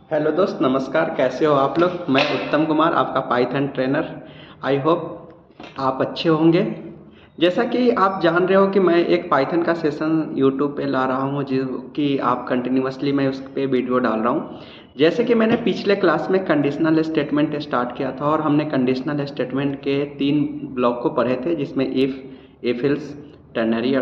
Hello दोस्त, नमस्कार। कैसे हो आप लोग? मैं उत्तम कुमार, आपका पाइथन ट्रेनर। आई होप आप अच्छे होंगे। जैसा कि आप जान रहे हो कि मैं एक पाइथन का सेशन यूट्यूब पे ला रहा हूँ, जो कि आप कंटिन्यूअसली मैं उस पे वीडियो डाल रहा हूँ। जैसे कि मैंने पिछले क्लास में कंडीशनल स्टेटमेंट स्टार्ट किया था और हमने कंडीशनल स्टेटमेंट के 3 ब्लॉक को पढ़े थे, जिसमें if else, ternary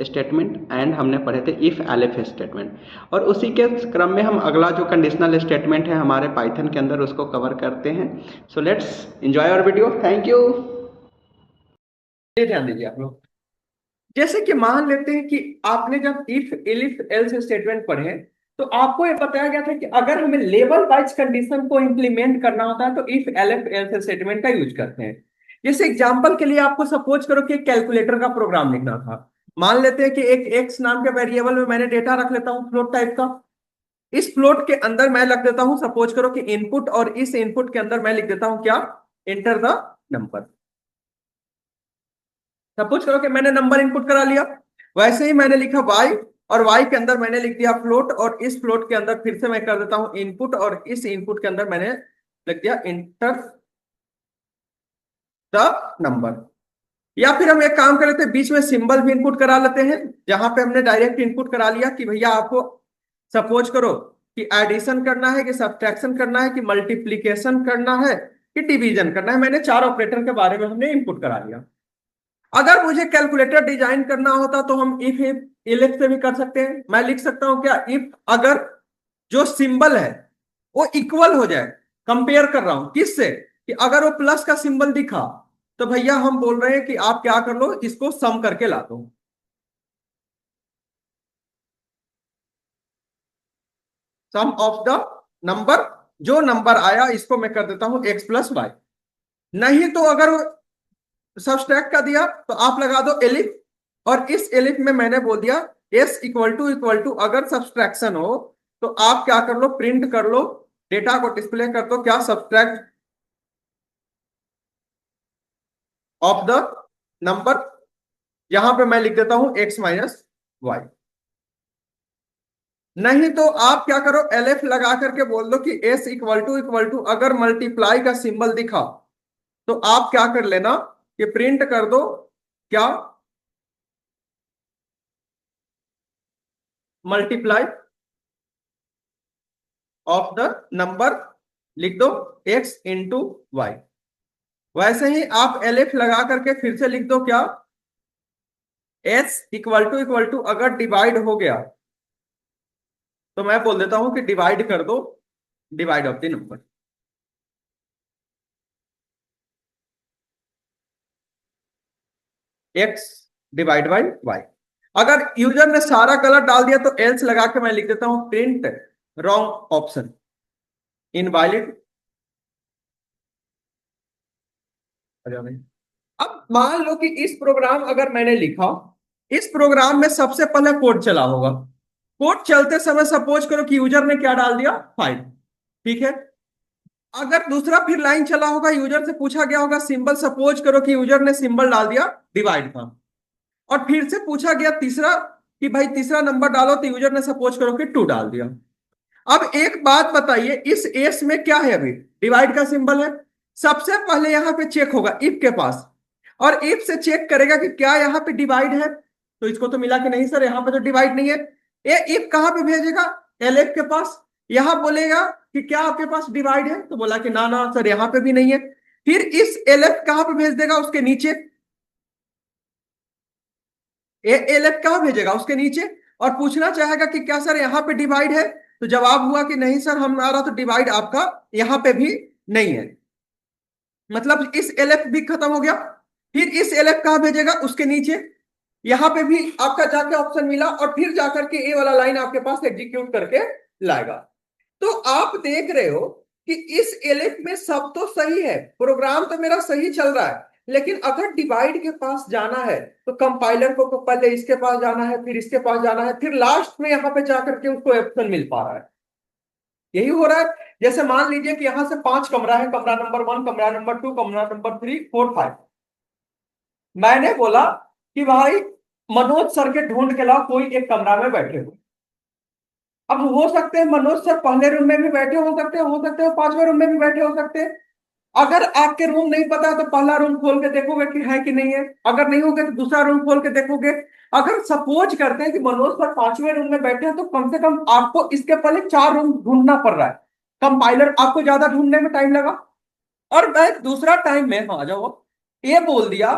statement and हमने पढ़े थे इफ़ एल्फ स्टेटमेंट। और उसी के क्रम में हम अगला जो कंडीशनल स्टेटमेंट है हमारे पाइथन के अंदर, उसको कवर करते हैं। So let's enjoy our video. Thank you. ये ध्यान दीजिए आप लोग। जैसे कि मान लेते हैं कि आपने जब इफ एलिफ एल्स स्टेटमेंट पढ़े तो आपको ये बताया गया था कि अगर हमें लेवल वाइज कंडीशन को इंप्लीमेंट करना होता है तो इफ एलिफ एल्स स्टेटमेंट का यूज करते हैं। जैसे एग्जांपल के लिए आपको सपोज करो कि एक कैलकुलेटर का प्रोग्राम लिखना था। मान लेते हैं कि एक एक्स नाम के वेरिएबल में मैंने डेटा रख लेता हूँ फ्लोट टाइप का। इस फ्लोट के अंदर मैं रख देता हूँ सपोज करो कि इनपुट, और इस इनपुट के अंदर मैं लिख देता हूँ क्या, एंटर द नंबर। सपोज करो कि मैंने नंबर इनपुट करा लिया। वैसे ही मैंने लिखा वाई, और वाई के अंदर मैंने लिख दिया फ्लोट, और इस फ्लोट के अंदर फिर से मैं कर देता हूं इनपुट, और इस इनपुट के अंदर मैंने लिख दिया इंटर द नंबर। या फिर हम एक काम कर लेते हैं, बीच में सिंबल भी इनपुट करा लेते हैं। जहां पे हमने डायरेक्ट इनपुट करा लिया कि भैया आपको सपोज करो कि एडिशन करना है, कि सब्ट्रैक्शन करना है, कि मल्टीप्लीकेशन करना है, कि डिवीजन करना है। मैंने 4 ऑपरेटर के बारे में हमने इनपुट करा लिया। अगर मुझे कैलकुलेटर डिजाइन करना होता तो हम इफ इलेफ से भी कर सकते हैं। मैं लिख सकता हूं क्या, इफ अगर जो सिंबल है वो इक्वल हो जाए। कंपेयर कर रहा हूं किससे, कि अगर वो प्लस का सिंबल दिखा तो भैया हम बोल रहे हैं कि आप क्या कर लो, इसको सम करके ला दो। सम ऑफ द नंबर, जो नंबर आया इसको मैं कर देता हूं एक्स प्लस वाई। नहीं तो अगर सब्सट्रैक्ट का दिया तो आप लगा दो एलिफ, और इस एलिफ में मैंने बोल दिया एस इक्वल टू अगर सब्सट्रैक्शन हो तो आप क्या कर लो, प्रिंट कर लो, डेटा को डिस्प्ले कर दो क्या, सब्सट्रैक्ट ऑफ द नंबर। यहां पे मैं लिख देता हूं एक्स माइनस वाई। नहीं तो आप क्या करो, एलएफ लगा करके बोल दो कि एस इक्वल टू अगर मल्टीप्लाई का सिंबल दिखा तो आप क्या कर लेना, कि प्रिंट कर दो क्या, मल्टीप्लाई ऑफ द नंबर, लिख दो एक्स इंटू वाई। वैसे ही आप एलएफ लगा करके फिर से लिख दो क्या, एस इक्वल टू अगर डिवाइड हो गया तो मैं बोल देता हूं कि डिवाइड कर दो, divide of the number, x divide by y. अगर यूजर ने सारा गलत डाल दिया तो एल्स लगा के मैं लिख देता हूं प्रिंट रॉन्ग ऑप्शन इनवैलिड। अब मान लो कि इस प्रोग्राम अगर मैंने लिखा, इस प्रोग्राम में सबसे पहले कोड चला होगा। कोड चलते समय सपोज करो कि यूजर ने क्या डाल दिया, 5। ठीक है। अगर दूसरा फिर लाइन चला होगा, यूजर से पूछा गया होगा सिंबल, सपोज करो कि यूजर ने सिंबल डाल दिया डिवाइड का, और फिर से पूछा गया तीसरा कि भाई तीसरा नंबर डालो, तो यूजर ने सपोज करो कि 2 डाल दिया। अब एक बात बताइए, इस एस में क्या है, अभी डिवाइड का सिंबल है। सबसे पहले यहां पे चेक होगा इफ के पास, और इफ से चेक करेगा कि क्या यहाँ पे डिवाइड है। तो इसको तो मिला कि नहीं सर, यहाँ पे तो डिवाइड नहीं है। ये इफ कहाँ पे भेजेगा, एलएफ के पास। यहां बोलेगा कि क्या आपके पास डिवाइड है, तो बोला कि ना ना सर यहाँ पे भी नहीं है। फिर इस एलएफ कहाँ पे भेज देगा, उसके नीचे। एलएफ कहाँ भेजेगा, उसके नीचे। और पूछना चाहेगा कि क्या सर यहाँ पे डिवाइड है, तो जवाब हुआ कि नहीं सर हमारा तो डिवाइड आपका यहाँ पे भी नहीं है। मतलब इस एलएफ भी खत्म हो गया। फिर इस एलएफ कहाँ भेजेगा, उसके नीचे। यहां पे भी आपका जाके ऑप्शन मिला, और फिर जाकर के ए वाला लाइन आपके पास एग्जीक्यूट करके लाएगा। तो आप देख रहे हो कि इस एलिफ में सब तो सही है, प्रोग्राम तो मेरा सही चल रहा है, लेकिन अगर डिवाइड के पास जाना है तो कंपाइलर को पहले इसके पास जाना है, फिर इसके पास जाना है, फिर लास्ट में यहां पे जाकर के उसको ऑप्शन मिल पा रहा है। यही हो रहा है। जैसे मान लीजिए कि यहां से 5 कमरा है, कमरा नंबर 1, कमरा नंबर 2, कमरा नंबर 3, 4, 5। मैंने बोला कि भाई मनोज सर के ढूंढ के लाओ कोई एक कमरा में बैठे हो। अब हो सकते हैं मनोज सर पहले रूम में भी बैठे हो सकते हैं पांचवें रूम में भी बैठे हो सकते हैं। अगर आपके रूम नहीं पता है तो पहला रूम खोल के देखोगे कि है कि नहीं है, अगर नहीं होगे तो दूसरा रूम खोल के देखोगे। अगर सपोज करते हैं कि मनोज सर पांचवें रूम में बैठे हैं तो कम से कम आपको इसके पहले चार रूम ढूंढना पड़ रहा है। कंपाइलर आपको ज्यादा ढूंढने में टाइम लगा। और मैं दूसरा टाइम में आ जाओ, ये बोल दिया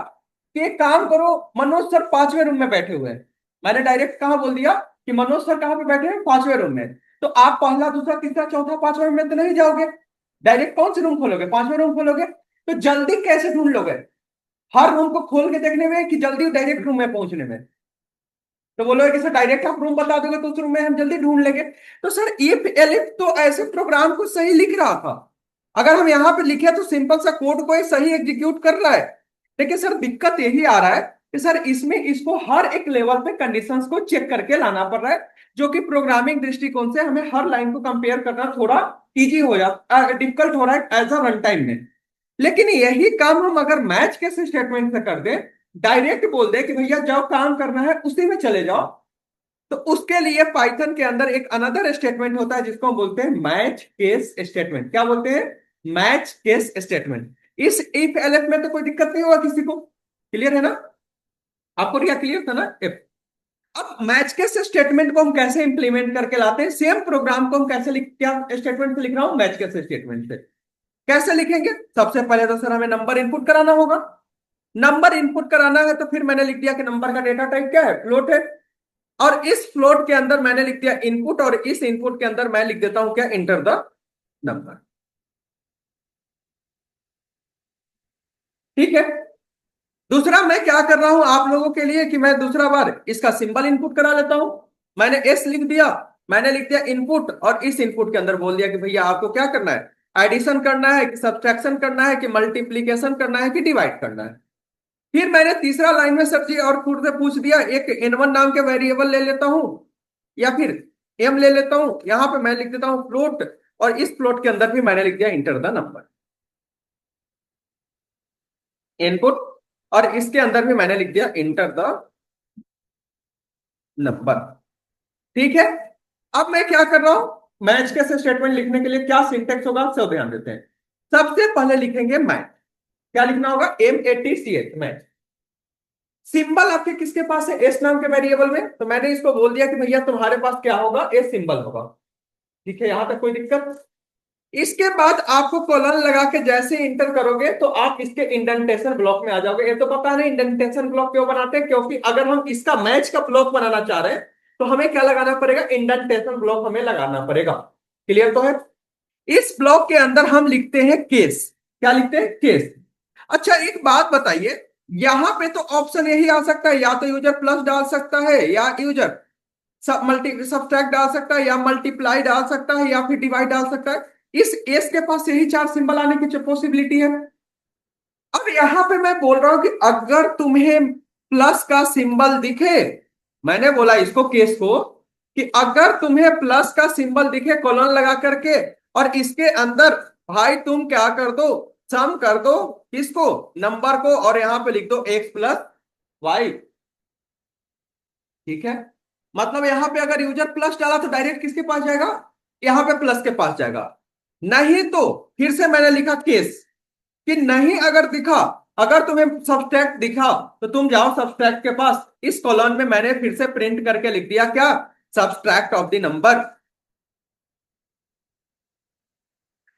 कि एक काम करो, मनोज सर पांचवें रूम में बैठे हुए हैं। मैंने डायरेक्ट कहा बोल दिया कि मनोज सर कहाँ पे बैठे हैं, पांचवें रूम में। तो आप पहला दूसरा तीसरा चौथा पांचवें में तो नहीं जाओगे, डायरेक्ट कौन से रूम खोलोगे, पांचवें रूम खोलोगे। तो जल्दी कैसे ढूंढ लोगे, हर रूम को खोल के देखने में कि जल्दी डायरेक्ट रूम में पहुंचने में। तो बोलोगे कि सर डायरेक्ट आप रूम बता दोगे तो उस रूम में हम जल्दी ढूंढ लेंगे। तो सर इफ एलिफ तो ऐसे प्रोग्राम को सही लिख रहा था, अगर हम यहाँ पे लिखे तो सिंपल सा कोड को ये सही एग्जीक्यूट कर रहा है। लेकिन सर दिक्कत यही आ रहा है कि सर इसमें इसको हर एक लेवल पे कंडीशंस को चेक करके लाना पड़ रहा है, जो कि प्रोग्रामिंग दृष्टिकोण से हमें हर लाइन को कंपेयर करना थोड़ा इजी हो जाता, डिफिकल्ट हो रहा है एज अ रन टाइम में। लेकिन यही काम हम अगर मैच के स्टेटमेंट से कर दें, डायरेक्ट बोल दे कि भैया जाओ काम करना है उसी में चले जाओ, तो उसके लिए पाइथन के अंदर एक अनदर स्टेटमेंट होता है जिसको हम बोलते हैं मैच केस स्टेटमेंट। क्या बोलते हैं, मैच केस स्टेटमेंट। इस इफ एलएफ में तो कोई दिक्कत नहीं होगा किसी को, क्लियर है ना, आपको क्या क्लियर था ना इफ। अब मैच केस स्टेटमेंट को हम कैसे इंप्लीमेंट करके लाते हैं, सेम प्रोग्राम को हम कैसे लिख, क्या स्टेटमेंट से लिख रहा हूं, मैच केस स्टेटमेंट से। कैसे लिखेंगे, सबसे पहले तो सर हमें नंबर इनपुट कराना होगा। नंबर इनपुट कराना है तो फिर मैंने लिख दिया कि नंबर का डेटा टाइप क्या है, फ्लोट है। और इस फ्लोट के अंदर मैंने लिख दिया इनपुट, और इस इनपुट के अंदर मैं लिख देता हूं क्या, इंटर द नंबर। ठीक है। दूसरा मैं क्या कर रहा हूं आप लोगों के लिए कि मैं दूसरा बार इसका सिंबल इनपुट करा लेता हूं। मैंने एस लिख दिया, मैंने लिख दिया इनपुट, और इस इनपुट के अंदर बोल दिया कि भैया आपको क्या करना है, एडिशन करना है कि सब्ट्रैक्शन करना है कि मल्टीप्लीकेशन करना है कि डिवाइड करना है। फिर मैंने तीसरा लाइन में सब्जी और खुद से पूछ दिया, एक n1 नाम के वेरिएबल ले लेता हूं या फिर m ले लेता हूं, यहां पे मैं लिख देता हूं फ्लोट, और इस फ्लोट के अंदर भी मैंने लिख दिया इंटर द नंबर, इनपुट, और इसके अंदर भी मैंने लिख दिया इंटर द नंबर। ठीक है। अब मैं क्या कर रहा हूं, मैच के स्टेटमेंट लिखने के लिए क्या सिंटेक्स होगा सब ध्यान देते हैं। सबसे पहले लिखेंगे मैच, क्या लिखना होगा, MATCH मैच। सिंबल आपके किसके पास है, एस नाम के वेरिएबल में, तो मैंने इसको बोल दिया कि भैया तुम्हारे पास क्या होगा, एस सिंबल होगा। ठीक है, यहां तक कोई दिक्कत। इसके बाद आपको कॉलन लगा के जैसे इंटर करोगे तो आप इसके इंडेंटेशन ब्लॉक में आ जाओगे। ये तो पता नहीं इंडेंटेशन ब्लॉक क्यों बनाते हैं, क्योंकि अगर हम इसका मैच का ब्लॉक बनाना चाह रहे हैं तो हमें क्या लगाना पड़ेगा, इंडेंटेशन ब्लॉक हमें लगाना पड़ेगा। क्लियर तो है। इस ब्लॉक के अंदर हम लिखते हैं केस, क्या लिखते हैं, केस। अच्छा एक बात बताइए, यहां पे तो ऑप्शन यही आ सकता है, या तो यूजर प्लस डाल सकता है, या यूजर सब मल्टी सब्ट्रैक्ट डाल सकता है, या मल्टीप्लाई डाल सकता है, या फिर डिवाइड डाल सकता है। इस एस के पास यही चार सिंबल आने की पॉसिबिलिटी है। अब यहां पे मैं बोल रहा हूं कि अगर तुम्हें प्लस का सिंबल दिखे, मैंने बोला इसको केस को, कि अगर तुम्हें प्लस का सिंबल दिखे कॉलन लगा करके, और इसके अंदर भाई तुम क्या कर दो, सम कर दो किसको, नंबर को, और यहां पे लिख दो x प्लस वाई। ठीक है। मतलब यहां पे अगर यूजर प्लस डाला तो डायरेक्ट किसके पास जाएगा, यहां पे प्लस के पास जाएगा। नहीं तो फिर से मैंने लिखा केस, कि नहीं अगर दिखा, अगर तुम्हें सब्सट्रैक्ट दिखा तो तुम जाओ सब्सट्रैक्ट के पास। इस कॉलम में मैंने फिर से प्रिंट करके लिख दिया क्या, सब्सट्रैक्ट ऑफ द नंबर,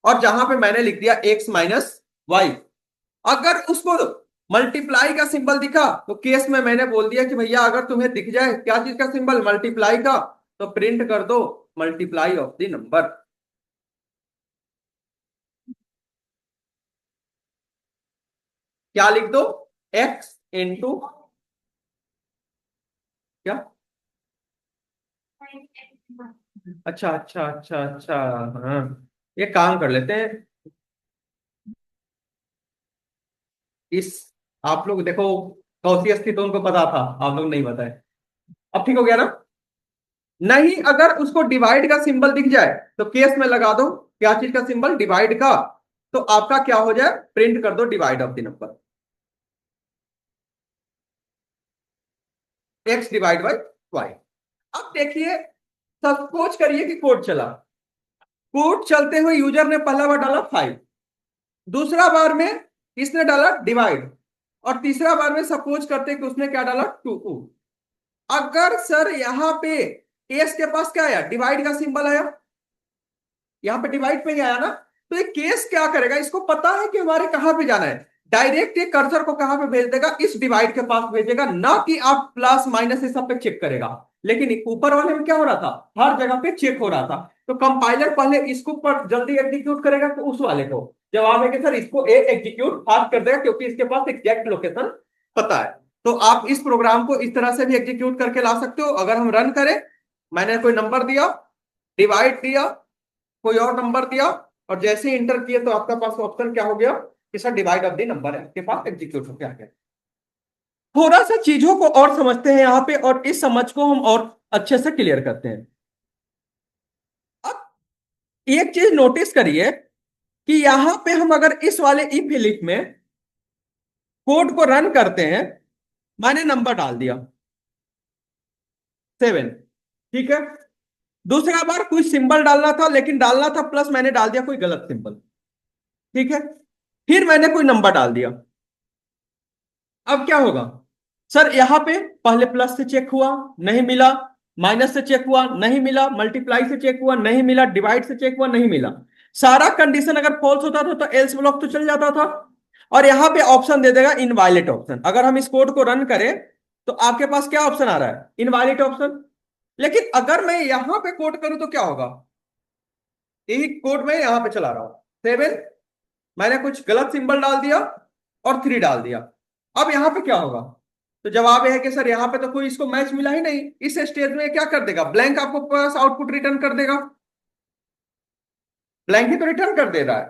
और जहां पे मैंने लिख दिया x माइनस वाई। अगर उसको मल्टीप्लाई का सिंबल दिखा तो केस में मैंने बोल दिया कि भैया अगर तुम्हें दिख जाए क्या चीज का सिंबल, मल्टीप्लाई का, तो प्रिंट कर दो मल्टीप्लाई ऑफ द नंबर। क्या लिख दो, x इंटू क्या, अच्छा अच्छा अच्छा अच्छा, हाँ ये काम कर लेते हैं। इस, आप लोग देखो कौशियस थी तो उनको पता था, आप लोग नहीं बताए। अब ठीक हो गया ना। नहीं अगर उसको डिवाइड का सिंबल दिख जाए तो केस में लगा दो क्या चीज का सिंबल, डिवाइड का, तो आपका क्या हो जाए, प्रिंट कर दो divide of the number, x divide by y. अब देखिए सपोज करिए कि कोड चला, कोड चलते हुए यूजर ने पहला बार डाला 5, दूसरा बार में इसने डाला डिवाइड, और तीसरा बार में सपोज करते कि उसने क्या डाला 2। अगर सर यहां पे एस के पास क्या आया, डिवाइड का सिंबल आया, यहां पे डिवाइड पे ही आया ना, तो ये केस क्या करेगा, इसको पता है कि हमारे कहां पे जाना है, डायरेक्ट ये कर्सर को कहां पे भेज देगा, इस डिवाइड के पास भेजेगा, ना कि आप प्लस माइनस ये सब पे चेक करेगा। लेकिन ऊपर वाले में क्या हो रहा था, हर जगह पे चेक हो रहा था। तो कंपाइलर पहले इसको पर जल्दी एग्जीक्यूट करेगा तो उस वाले को, जवाब है कि सर इसको ए एग्जीक्यूट फास्ट कर देगा, क्योंकि इसके पास एग्जैक्ट लोकेशन पता है। तो आप इस प्रोग्राम को इस तरह से भी एग्जीक्यूट करके ला सकते हो। अगर हम रन करें, मैंने कोई नंबर दिया, डिवाइड दिया, कोई और नंबर दिया, और जैसे ही इंटर किए तो आपका पास ऑप्शन क्या हो गया कि sir divide of the number है, आपके पास एग्जीक्यूट होकर आ गया। थोड़ा सा चीजों को और समझते हैं यहाँ पे, और इस समझ को हम और अच्छे से क्लियर करते हैं। अब एक चीज नोटिस करिए कि यहां पे हम अगर इस वाले इफ एलिफ में कोड को रन करते हैं, मैंने नंबर डाल दिया 7, ठीक है। दूसरा बार कोई सिंबल डालना था, लेकिन डालना था प्लस, मैंने डाल दिया कोई गलत सिंबल, ठीक है। फिर मैंने कोई नंबर डाल दिया। अब क्या होगा सर, यहां पे पहले प्लस से चेक हुआ, नहीं मिला, माइनस से चेक हुआ, नहीं मिला, मल्टीप्लाई से चेक हुआ, नहीं मिला, डिवाइड से चेक हुआ, नहीं मिला। सारा कंडीशन अगर फॉल्स होता था तो एल्स ब्लॉक तो चल जाता था, और यहां पे ऑप्शन दे देगा इनवायलेट ऑप्शन। अगर हम इस कोड को रन करें तो आपके पास क्या ऑप्शन आ रहा है, इनवायलेट ऑप्शन। लेकिन अगर मैं यहां पे कोड करूं तो क्या होगा, यही कोड में यहां पे चला रहा हूं 7, मैंने कुछ गलत सिंबल डाल दिया और 3 डाल दिया। अब यहां पे क्या होगा, तो जवाब यह है कि सर यहां पे तो कोई इसको मैच मिला ही नहीं। इस स्टेज में क्या कर देगा, ब्लैंक आपको पास आउटपुट रिटर्न कर देगा, ब्लैंक ही तो रिटर्न कर दे रहा है।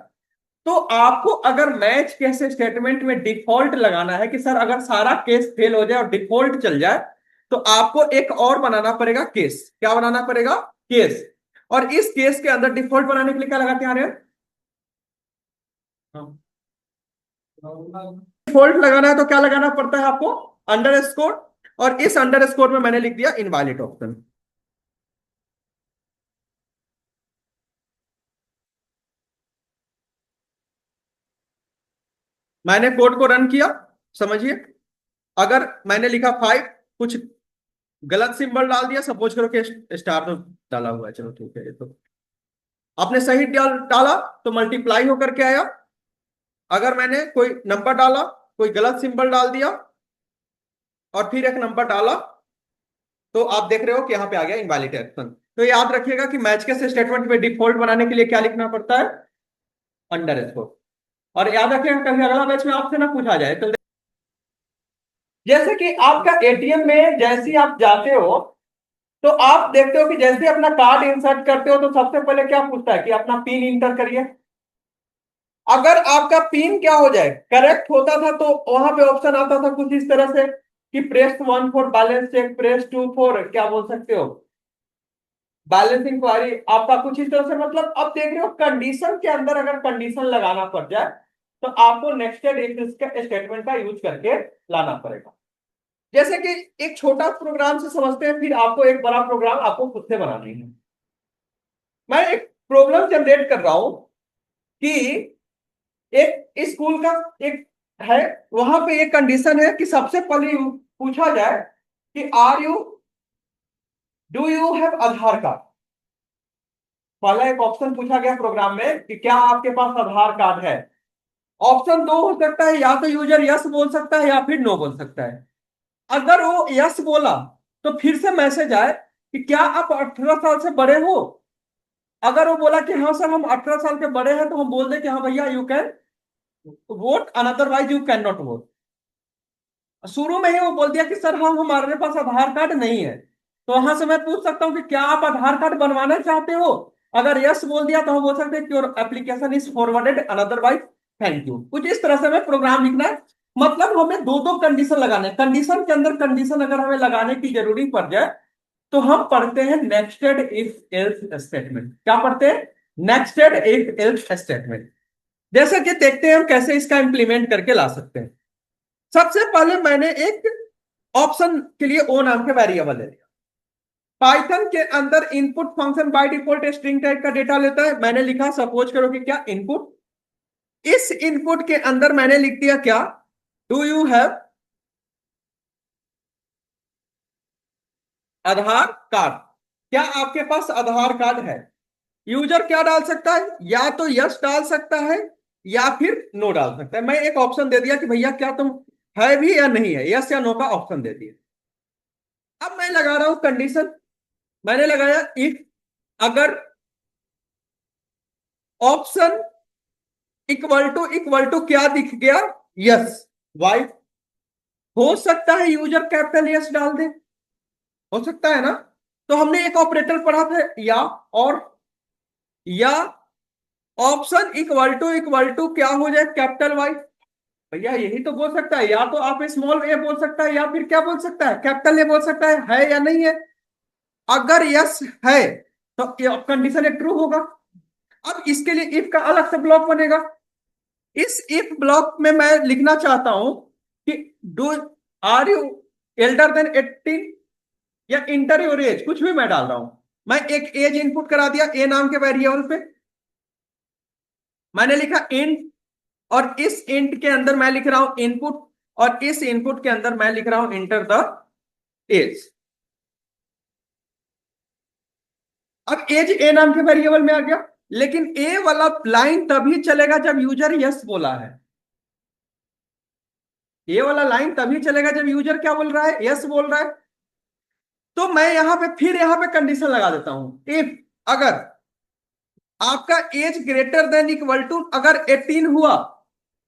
तो आपको अगर मैच केस स्टेटमेंट में डिफॉल्ट लगाना है कि सर अगर सारा केस फेल हो जाए और डिफॉल्ट चल जाए, तो आपको एक और बनाना पड़ेगा केस। क्या बनाना पड़ेगा, केस। और इस केस के अंदर डिफॉल्ट बनाने के लिए क्या लगाते हैं, डिफॉल्ट लगाना है तो क्या लगाना पड़ता है आपको, अंडर स्कोर। और इस अंडर स्कोर में मैंने लिख दिया इनवैलिड ऑप्शन। मैंने कोड को रन किया, समझिए। अगर मैंने लिखा 5, कुछ गलत सिंबल डाल दिया, सपोज करो कि स्टार तो डाला हुआ है, चलो ठीक है, ये तो आपने सही डाला तो मल्टीप्लाई होकर के आया। अगर मैंने कोई नंबर डाला, कोई गलत सिंबल डाल दिया और फिर एक नंबर डाला, तो आप देख रहे हो कि यहां पे आ गया इनवैलिड ऑप्शन। तो याद रखिएगा कि मैच के स्टेटमेंट में डिफॉल्ट बनाने के लिए क्या लिखना पड़ता है, अंडर स्कोर। और याद रखिएगा कभी अगला मैच में आपसे ना पूछा जाए तो, जैसे कि आपका एटीएम में जैसे ही आप जाते हो तो आप देखते हो कि जैसे ही अपना कार्ड इंसर्ट करते हो तो सबसे पहले क्या पूछता है कि अपना पिन इंटर करिए। अगर आपका पिन क्या हो जाए, करेक्ट होता था, तो वहां पे ऑप्शन आता था कुछ इस तरह से कि press 1 for balance check, press 2 for क्या बोल सकते हो, बैलेंस इंक्वायरी, आपका कुछ इस तरह से। मतलब अब देख रहे हो कंडीशन के अंदर अगर कंडीशन लगाना पड़ जाए तो आपको नेक्स्टेड इफ स्टेटमेंट का यूज करके लाना पड़ेगा। जैसे कि एक छोटा प्रोग्राम से समझते हैं, फिर आपको एक बड़ा प्रोग्राम आपको खुद से बनाना है। मैं एक प्रॉब्लम जनरेट कर रहा हूं कि एक स्कूल का एक है, वहां पे एक कंडीशन है कि सबसे पहले पूछा जाए कि do you have Aadhaar card. पहला एक ऑप्शन पूछा गया प्रोग्राम में कि क्या आपके पास आधार कार्ड है। ऑप्शन दो हो सकता है, या तो यूजर यस बोल सकता है या फिर नो बोल सकता है। अगर वो यस बोला तो फिर से मैसेज आए कि क्या आप 18 साल से बड़े हो। अगर वो बोला कि हाँ सर हम 18 साल के बड़े हैं, तो हम बोल दें कि हाँ भैया you can vote, otherwise you can not vote. शुरू में ही वो बोल दिया कि सर हाँ हमारे पास आधार कार्ड नहीं है, तो वहां से मैं पूछ सकता हूँ कि क्या आप आधार कार्ड बनवाना चाहते हो। अगर यस बोल दिया तो हम बोल सकते हैं कि your application is forwarded, otherwise thank you. कुछ इस तरह से हमें प्रोग्राम लिखना है। मतलब हमें दो दो कंडीशन लगाने, कंडीशन के अंदर कंडीशन अगर हमें लगाने की जरूरी पड़ जाए तो हम पढ़ते हैं नेक्स्टेड इफ एल्स स्टेटमेंट। क्या पढ़ते हैं, नेक्स्टेड इफ एल्स स्टेटमेंट। जैसे कि देखते हैं हम कैसे इसका इंप्लीमेंट करके ला सकते हैं। सबसे पहले मैंने एक ऑप्शन के लिए ओ नाम के वेरिएबल ले लिया। पाइथन के अंदर input function by default string type का डेटा लेता है। मैंने लिखा, सपोज करो कि क्या इनपुट, इस इनपुट के अंदर मैंने लिख दिया क्या, do you have Aadhaar card, क्या आपके पास आधार कार्ड है। यूजर क्या डाल सकता है, या तो यस डाल सकता है या फिर नो डाल सकता है। मैं एक ऑप्शन दे दिया कि भैया क्या तुम है भी या नहीं है, यस या नो का ऑप्शन दे दिया। अब मैं लगा रहा हूं कंडीशन, मैंने लगाया इफ अगर ऑप्शन इक्वल टू क्या दिख गया, यस, वाई। हो सकता है यूजर कैपिटल यस डाल दे, हो सकता है ना। तो हमने एक ऑपरेटर पढ़ा था, या, और, या ऑप्शन इक्वल टू क्या हो जाए, कैपिटल वाई। भैया यही तो बोल सकता है, या तो आप स्मॉल ए बोल सकता है या फिर क्या बोल सकता है, कैपिटल ए बोल सकता है या नहीं है। अगर यस है तो कंडीशन एक ट्रू होगा। अब इसके लिए इफ का अलग से ब्लॉक बनेगा। इस इफ ब्लॉक में मैं लिखना चाहता हूं कि do are you elder than 18, या इंटर योर एज, कुछ भी मैं डाल रहा हूं। मैं एक एज इनपुट करा दिया ए नाम के वेरिएबल पे, मैंने लिखा इंट, और इस इंट के अंदर मैं लिख रहा हूं इनपुट, और इस इनपुट के अंदर मैं लिख रहा हूं इंटर द एज। अब एज ए नाम के वेरिएबल में आ गया, लेकिन ए वाला लाइन तभी चलेगा जब यूजर यस बोला है। ये वाला लाइन तभी चलेगा जब यूजर क्या बोल रहा है, यस बोल रहा है। तो मैं यहां पे फिर यहां पे कंडीशन लगा देता हूं, इफ अगर आपका age greater than equal to अगर 18 हुआ,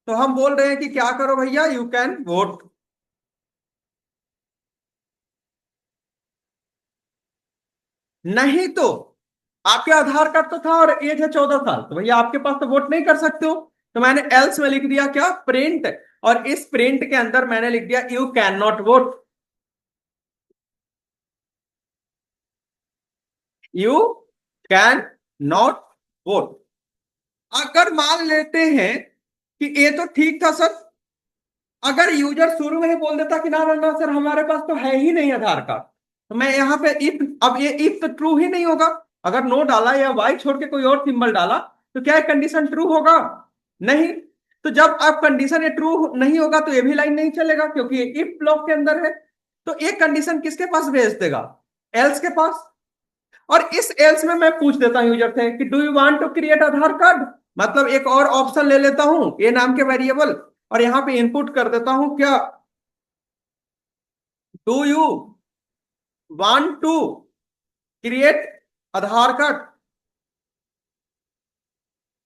तो हम बोल रहे हैं कि क्या करो भैया, यू कैन वोट। नहीं तो आपके आधार कार्ड तो था और एज है 14 साल, तो भैया आपके पास तो वोट नहीं कर सकते हो। तो मैंने एल्स में लिख दिया क्या, प्रिंट, और इस प्रिंट के अंदर मैंने लिख दिया you can not vote, you can not vote. अगर मान लेते हैं कि ये तो ठीक था सर, अगर यूजर शुरू में ही बोल देता कि ना ना ना सर हमारे पास तो है ही नहीं आधार कार्ड, तो मैं यहाँ पे इफ, अब ये इफ तो ट्रू ही नहीं होगा। अगर नो डाला या वाई छोड़ के कोई और सिंबल डाला तो क्या कंडीशन ट्रू होगा, नहीं। तो जब आप कंडीशन ये ट्रू नहीं होगा तो ये भी लाइन नहीं चलेगा, क्योंकि ये इफ ब्लॉक के अंदर है। तो एक कंडीशन किसके पास भेज देगा, एल्स के पास। और इस एल्स में मैं पूछ देता हूं यूजर से कि do you want to create Aadhaar card, मतलब एक और ऑप्शन ले लेता हूं ए नाम के वेरिएबल, और यहां पे इनपुट कर देता हूं क्या, do you want to create Aadhaar card.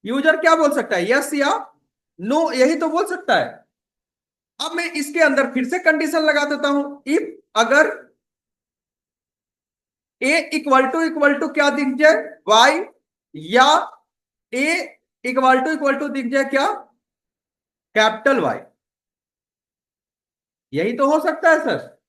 User क्या बोल सकता है, यस या नो, यही तो बोल सकता है। अब मैं इसके अंदर फिर से कंडीशन लगा देता हूं, इफ अगर ए इक्वल टू क्या दिख जाए, वाई, या ए इक्वल टू दिख जाए क्या, कैपिटल वाई। यही तो हो सकता है सर।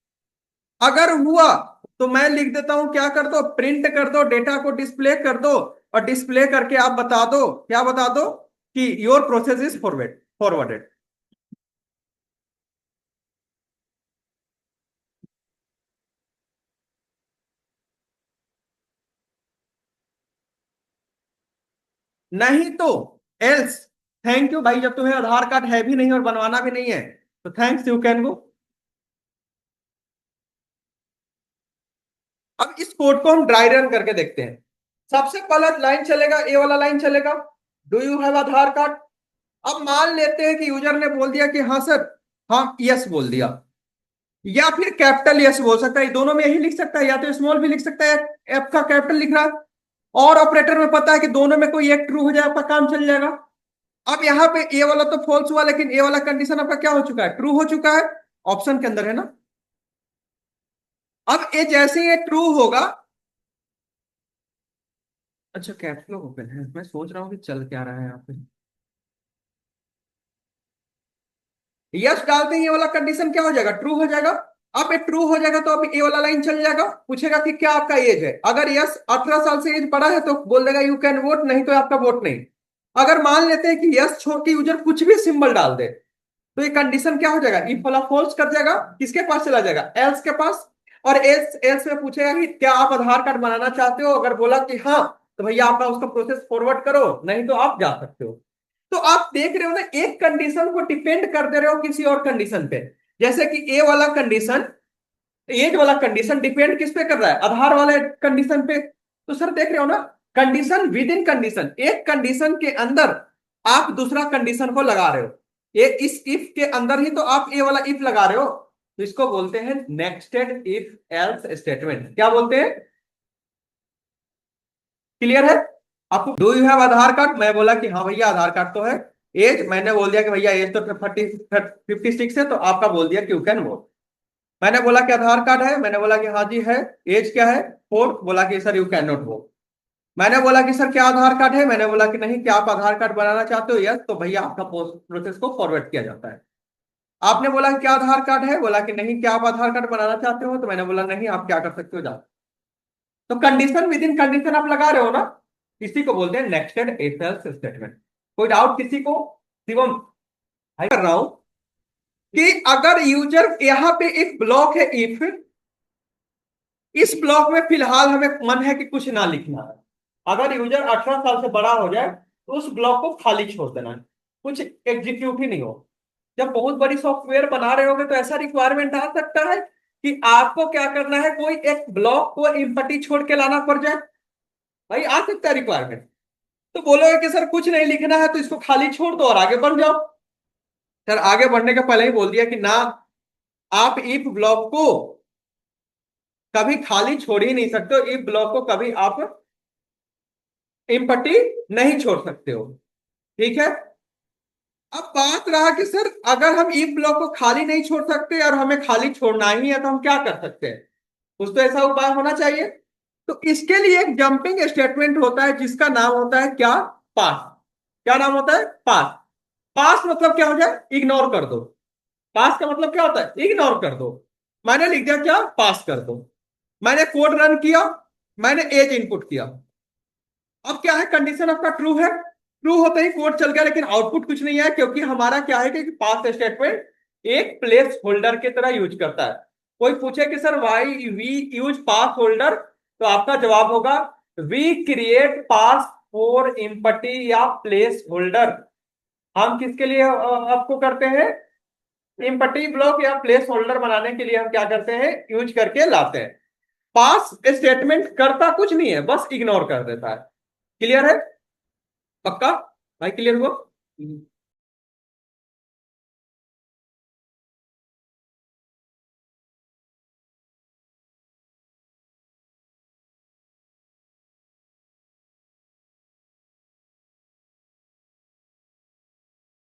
अगर हुआ तो मैं लिख देता हूं, क्या कर दो, प्रिंट कर दो, डेटा को डिस्प्ले कर दो, और डिस्प्ले करके आप बता दो, क्या बता दो कि योर प्रोसेस इज फॉरवर्डेड। नहीं तो एल्स, थैंक यू भाई, जब तुम्हें आधार कार्ड है भी नहीं और बनवाना भी नहीं है तो थैंक्स, यू कैन गो। अब इस कोड को हम ड्राई रन करके देखते हैं। सबसे पहला लाइन चलेगा, ए वाला लाइन चलेगा, do you have Aadhaar card. अब मान लेते हैं कि यूजर ने बोल दिया कि हाँ सर, हाँ यस बोल दिया, या फिर कैपिटल यस बोल सकता है, दोनों में यही लिख सकता है, या तो स्मॉल भी लिख सकता है, एफ का कैपिटल लिख रहा है। और ऑपरेटर में पता है कि दोनों में कोई एक ट्रू हो जाए आपका काम चल जाएगा। अब यहाँ पे ए वाला तो फॉल्स हुआ, लेकिन ए वाला कंडीशन आपका क्या हो चुका है, ट्रू हो चुका है, ऑप्शन के अंदर है ना। अब ये जैसे ही ट्रू होगा, अच्छा कैप्स लॉक ओपन है, मैं सोच रहा हूँ कि चल क्या रहा है यहाँ पे। यस डालते ही ये वाला कंडीशन क्या हो जाएगा, ट्रू हो जाएगा। अब ये ट्रू हो जाएगा तो अब ये वाला लाइन चल जाएगा, पूछेगा कि क्या आपका एज है। अगर यस 18 साल से एज बड़ा है तो बोल देगा यू कैन वोट, नहीं तो आपका वोट नहीं। अगर मान लेते हैं कि यस छोड़ के यूजर कुछ भी सिंबल डाल दे, तो ये कंडीशन क्या हो जाएगा, इफ वाला फॉल्स कर जाएगा, किसके पास चला जाएगा, एल्स के पास। और एल्स एल्स में पूछेगा कि क्या आप आधार कार्ड बनाना चाहते हो, अगर बोला कि हाँ तो भैया आपका उसका प्रोसेस फॉरवर्ड करो, नहीं तो आप जा सकते हो। तो आप देख रहे हो ना, एक कंडीशन को डिपेंड कर दे रहे हो किसी और कंडीशन पे। जैसे कि ए वाला कंडीशन, एज वाला कंडीशन डिपेंड किस पे कर रहा है, आधार वाले कंडीशन पे। तो सर देख रहे हो ना, कंडीशन विद इन कंडीशन, एक कंडीशन के अंदर आप दूसरा कंडीशन को लगा रहे हो। ये इस इफ के अंदर ही तो आप ए वाला इफ लगा रहे हो, तो इसको बोलते हैं नेक्स्टेड इफ एल्स स्टेटमेंट। क्या बोलते हैं? क्लियर है आपको? Do you have Aadhaar card, मैं बोला कि हाँ भैया आधार कार्ड तो है। एज, मैंने बोल दिया कि भैया एज तो 56 है, तो आपका बोल दिया कि यू कैन वोट। मैंने बोला कि आधार कार्ड है, मैंने बोला कि हाँ जी है। एज क्या है? 4, बोला कि sir you can not vote. मैंने बोला कि सर क्या आधार कार्ड है, मैंने बोला कि नहीं, क्या आप आधार कार्ड बनाना चाहते हो? यस, तो भैया आपका प्रोसेस को फॉरवर्ड किया जाता है। आपने बोला कि क्या आधार कार्ड है, बोला कि नहीं, क्या आप आधार कार्ड बनाना चाहते हो? तो मैंने बोला नहीं, आप क्या कर सकते हो, जाओ। तो कंडीशन विद इन कंडीशन आप लगा रहे हो ना, इसी को बोलते हैं नेक्स्टेड इफ एल्स स्टेटमेंट। कोई डाउट किसी को? शिवम, भाई कर रहा हूं कि अगर यूजर यहां पे एक ब्लॉक है इफ, इस ब्लॉक में फिलहाल हमें मन है कि कुछ ना लिखना है। अगर यूजर 18 साल से बड़ा हो जाए तो उस ब्लॉक को खाली छोड़ देना है, कुछ एग्जीक्यूट ही नहीं हो। जब बहुत बड़ी सॉफ्टवेयर बना रहे होगे तो ऐसा रिक्वायरमेंट आ सकता है कि आपको क्या करना है, कोई एक ब्लॉक को इम्पटी छोड़ के लाना पड़ जाए। भाई आ सकता है रिक्वायरमेंट। तो बोलोगे कि सर कुछ नहीं लिखना है तो इसको खाली छोड़ दो और आगे बढ़ जाओ। सर आगे बढ़ने के पहले ही बोल दिया कि ना, आप इफ ब्लॉक को कभी खाली छोड़ ही नहीं सकते हो, इफ ब्लॉक को कभी आप इम्पटी नहीं छोड़ सकते हो। ठीक है। अब बात रहा कि सर अगर हम इफ ब्लॉक को खाली नहीं छोड़ सकते और हमें खाली छोड़ना ही है तो हम क्या कर सकते हैं? कुछ तो ऐसा उपाय होना चाहिए। तो इसके लिए एक जंपिंग स्टेटमेंट होता है जिसका नाम होता है क्या? पास। क्या नाम होता है? पास। पास मतलब क्या हो जाए? इग्नोर कर दो। पास का मतलब क्या होता है? इग्नोर कर दो। मैंने लिख दिया क्या? पास कर दो। मैंने कोड रन किया, मैंने एज इनपुट किया। अब क्या है, कंडीशन आपका ट्रू है, ट्रू होते ही कोड चल गया, लेकिन आउटपुट कुछ नहीं है, क्योंकि हमारा क्या है कि पास स्टेटमेंट एक प्लेस होल्डर की तरह यूज करता है। कोई पूछे कि sir why we use pass holder, तो आपका जवाब होगा we create pass for empty या प्लेस होल्डर। हम किसके लिए आपको करते हैं? इम्पटी ब्लॉक या प्लेस होल्डर बनाने के लिए हम क्या करते हैं? यूज करके लाते हैं। पास स्टेटमेंट करता कुछ नहीं है, बस इग्नोर कर देता है। क्लियर है? पक्का? भाई क्लियर हुआ?